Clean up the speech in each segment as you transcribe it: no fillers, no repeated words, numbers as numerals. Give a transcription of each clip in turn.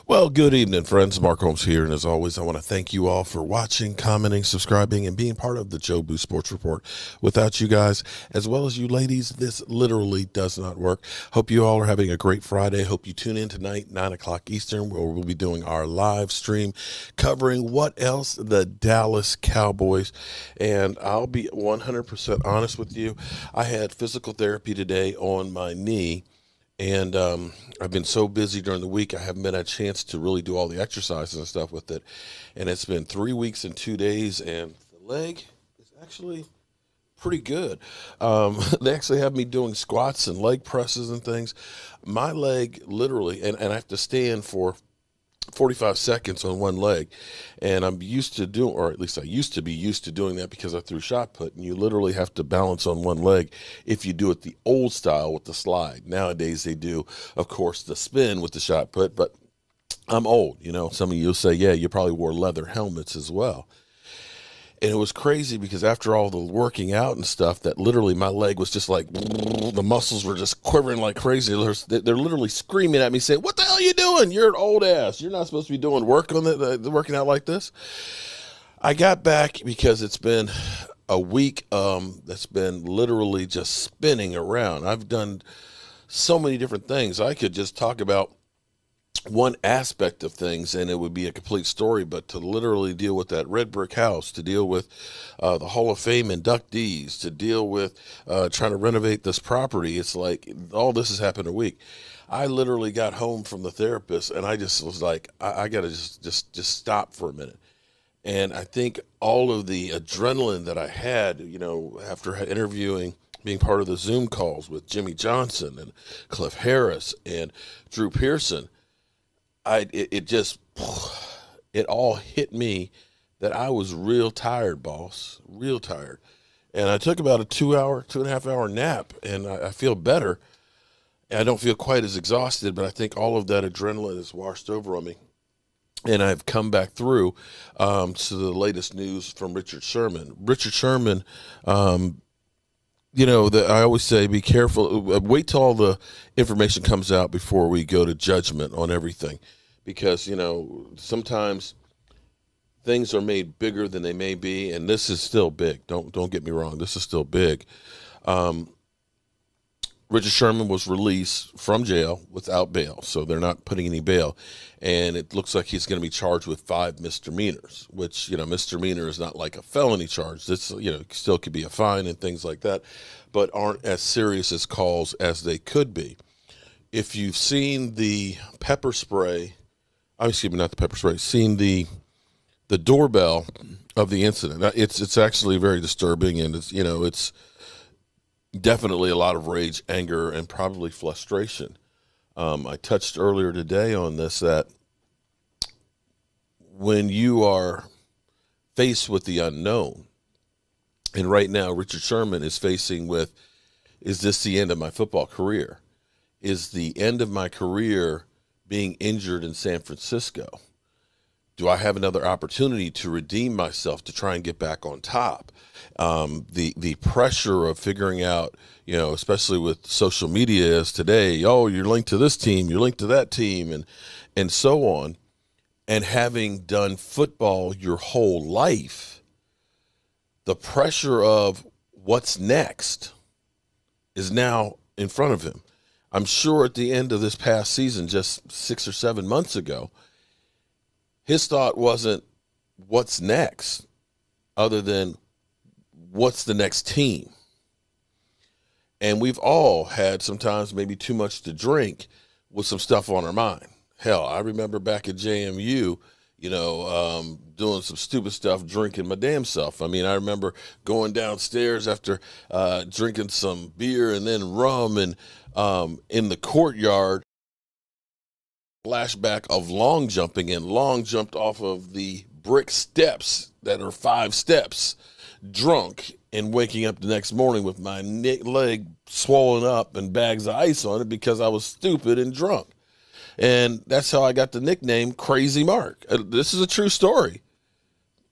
Well, good evening, friends. Mark Holmes here, and as always, I want to thank you all for watching, commenting, subscribing, and being part of the Joe Boo Sports Report. Without you guys, as well as you ladies, this literally does not work. Hope you all are having a great Friday. Hope you tune in tonight, 9 o'clock Eastern, where we'll be doing our live stream covering what else? The Dallas Cowboys. And I'll be 100% honest with you. I had physical therapy today on my knee. And I've been so busy during the week, I haven't been a chance to really do all the exercises and stuff with it. And it's been 3 weeks and 2 days, and the leg is actually pretty good. They actually have me doing squats and leg presses and things. My leg literally, and I have to stand for 45 seconds on one leg, and I'm used to doing, or at least I used to be used to doing that because I threw shot put, and you literally have to balance on one leg if you do it the old style with the slide. Nowadays they do, of course, the spin with the shot put, but I'm old, some of you will say, yeah, you probably wore leather helmets as well. And it was crazy because after all the working out and stuff, that literally my leg was just like, the muscles were just quivering like crazy. They're literally screaming at me, saying, "What the hell are you doing? You're an old ass. You're not supposed to be doing work on the working out like this." I got back because it's been a week that's been literally just spinning around. I've done so many different things. I could just talk about one aspect of things and it would be a complete story, but to literally deal with that red brick house, to deal with the Hall of Fame inductees, to deal with trying to renovate this property, it's like all this has happened a week. I literally got home from the therapist and I just was like, I gotta just stop for a minute. And I think all of the adrenaline that I had, after interviewing, being part of the Zoom calls with Jimmy Johnson and Cliff Harris and Drew Pearson, it all hit me that I was real tired, boss, real tired. And I took about a 2.5 hour nap, and I feel better. I don't feel quite as exhausted, but I think all of that adrenaline has washed over on me. And I've come back through to the latest news from Richard Sherman. Richard Sherman, I always say be careful. Wait till all the information comes out before we go to judgment on everything. Because, sometimes things are made bigger than they may be, and this is still big. Don't get me wrong. This is still big. Richard Sherman was released from jail without bail, so they're not putting any bail. And it looks like he's going to be charged with 5 misdemeanors, which, misdemeanor is not like a felony charge. This, still could be a fine and things like that, but aren't as serious as calls as they could be. If you've seen the pepper spray, excuse me, not the pepper spray, seen the doorbell of the incident, it's actually very disturbing, and it's definitely a lot of rage, anger, and probably frustration. I touched earlier today on this, that when you are faced with the unknown, and right now Richard Sherman is facing with, is this the end of my football career? Is the end of my career being injured in San Francisco? Do I have another opportunity to redeem myself, to try and get back on top? The pressure of figuring out, especially with social media as today, oh, you're linked to this team, you're linked to that team, and so on. And having done football your whole life, the pressure of what's next is now in front of him. I'm sure at the end of this past season, just 6 or 7 months ago, his thought wasn't what's next, other than what's the next team. And we've all had sometimes maybe too much to drink with some stuff on our mind. Hell, I remember back at JMU, doing some stupid stuff, drinking my damn self. I mean, I remember going downstairs after drinking some beer and then rum, and in the courtyard, flashback of long jumping, and long jumped off of the brick steps that are 5 steps, drunk, and waking up the next morning with my leg swollen up and bags of ice on it because I was stupid and drunk. And that's how I got the nickname Crazy Mark. This is a true story.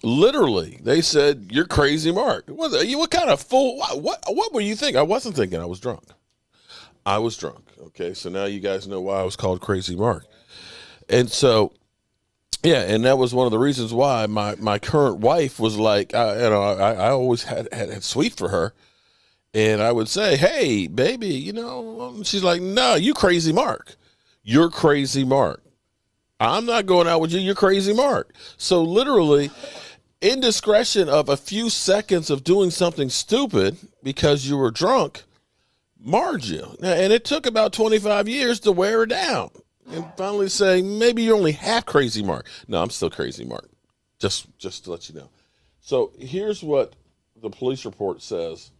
Literally, they said, "You're Crazy Mark." What kind of fool? What were you thinking? I wasn't thinking. I was drunk. I was drunk. Okay, so now you guys know why I was called Crazy Mark. And so, yeah, and that was one of the reasons why my current wife was like, I always had sweet for her. And I would say, hey, baby, she's like, no, you crazy Mark. You're crazy Mark. I'm not going out with you. You're crazy Mark. So literally, indiscretion of a few seconds of doing something stupid because you were drunk marred you. And it took about 25 years to wear her down and finally say, maybe you're only half crazy Mark. No, I'm still crazy Mark. Just to let you know. So here's what the police report says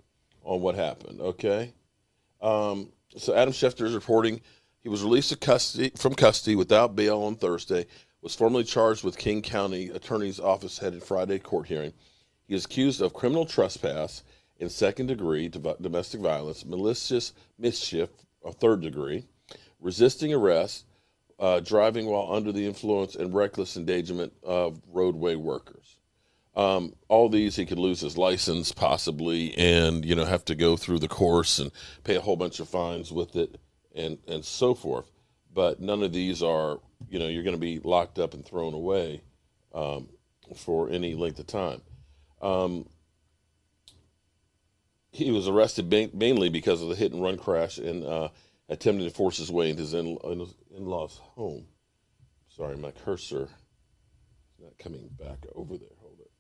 on what happened, okay? So Adam Schefter is reporting he was released from custody without bail on Thursday, was formally charged with King County Attorney's Office headed Friday court hearing. He is accused of criminal trespass in second-degree domestic violence, malicious mischief of third degree, resisting arrest, driving while under the influence, and reckless endangerment of roadway workers. All these, he could lose his license possibly and, have to go through the course and pay a whole bunch of fines with it and so forth. But none of these are, you're going to be locked up and thrown away for any length of time. He was arrested mainly because of the hit and run crash and attempting to force his way into his in-law's home. Sorry, my cursor is not coming back over there. Hold it.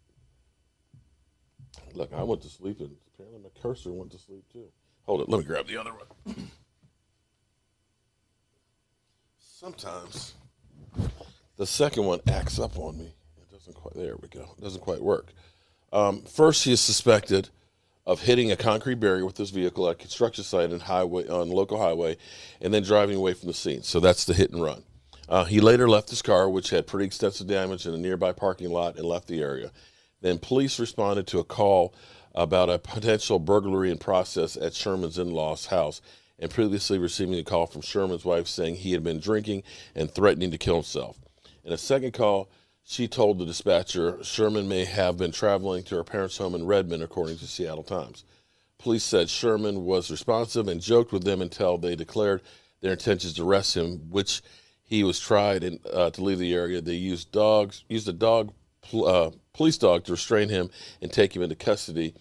Look, I went to sleep, and apparently my cursor went to sleep too. Hold it. Let me grab the other one. Sometimes the second one acts up on me. It doesn't quite. There we go. It doesn't quite work. First, he is suspected of hitting a concrete barrier with his vehicle at a construction site on local highway, and then driving away from the scene. So that's the hit and run. He later left his car, which had pretty extensive damage, in a nearby parking lot and left the area. Then police responded to a call about a potential burglary in process at Sherman's in-law's house, and previously receiving a call from Sherman's wife saying he had been drinking and threatening to kill himself. In a second call, she told the dispatcher Sherman may have been traveling to her parents' home in Redmond, according to Seattle Times. Police said Sherman was responsive and joked with them until they declared their intentions to arrest him, which he was tried to leave the area. They used a police dog to restrain him and take him into custody,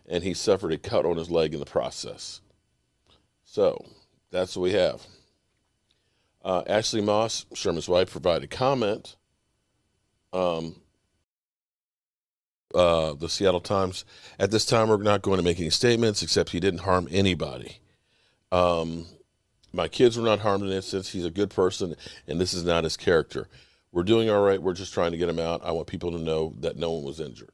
and he suffered a cut on his leg in the process. So that's what we have. Ashley Moss, Sherman's wife, provided comment. The Seattle Times, at this time, we're not going to make any statements except he didn't harm anybody. My kids were not harmed in this instance. He's a good person, and this is not his character. We're doing all right. We're just trying to get him out. I want people to know that no one was injured.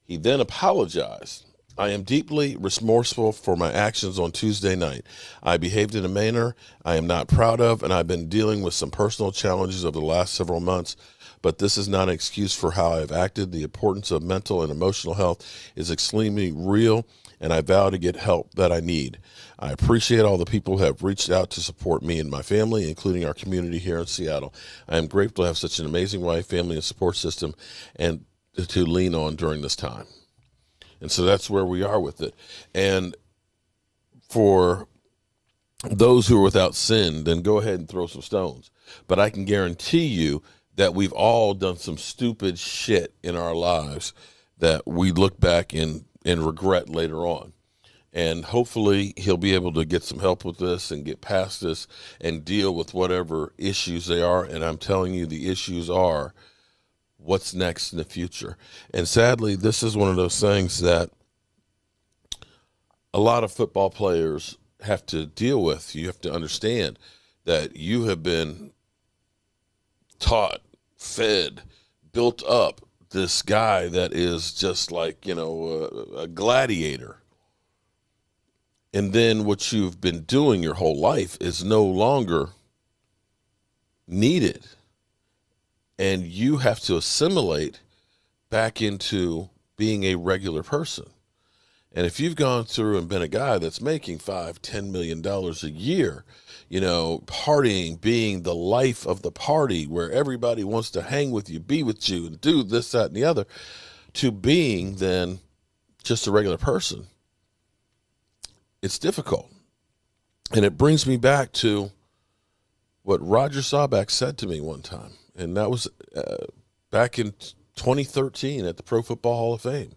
He then apologized. I am deeply remorseful for my actions on Tuesday night. I behaved in a manner I am not proud of, and I've been dealing with some personal challenges over the last several months, but this is not an excuse for how I have acted. The importance of mental and emotional health is extremely real, and I vow to get help that I need. I appreciate all the people who have reached out to support me and my family, including our community here in Seattle. I am grateful to have such an amazing wife, family, and support system and to lean on during this time. And so that's where we are with it. And for those who are without sin, then go ahead and throw some stones. But I can guarantee you that we've all done some stupid shit in our lives that we look back and regret later on. And hopefully he'll be able to get some help with this and get past this and deal with whatever issues they are. And I'm telling you, the issues are what's next in the future. And sadly, this is one of those things that a lot of football players have to deal with. You have to understand that you have been taught, fed, built up this guy that is just like, a gladiator. And then what you've been doing your whole life is no longer needed. And you have to assimilate back into being a regular person. And if you've gone through and been a guy that's making $5-10 million a year, partying, being the life of the party where everybody wants to hang with you, be with you, and do this, that, and the other, to being then just a regular person, it's difficult. And it brings me back to what Roger Staubach said to me one time, and that was back in 2013 at the Pro Football Hall of Fame.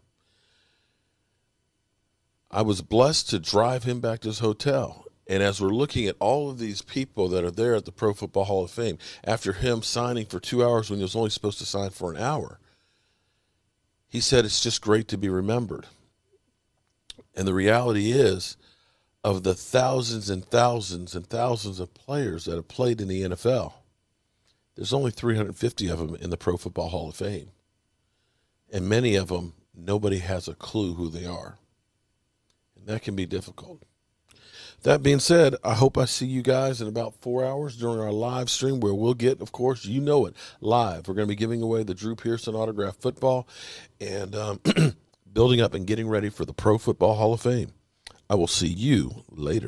I was blessed to drive him back to his hotel. And as we're looking at all of these people that are there at the Pro Football Hall of Fame, after him signing for 2 hours when he was only supposed to sign for an hour, he said it's just great to be remembered. And the reality is, of the thousands and thousands and thousands of players that have played in the NFL, there's only 350 of them in the Pro Football Hall of Fame. And many of them, nobody has a clue who they are. And that can be difficult. That being said, I hope I see you guys in about 4 hours during our live stream where we'll get, of course, you know it, live. We're going to be giving away the Drew Pearson autographed football and building up and getting ready for the Pro Football Hall of Fame. I will see you later.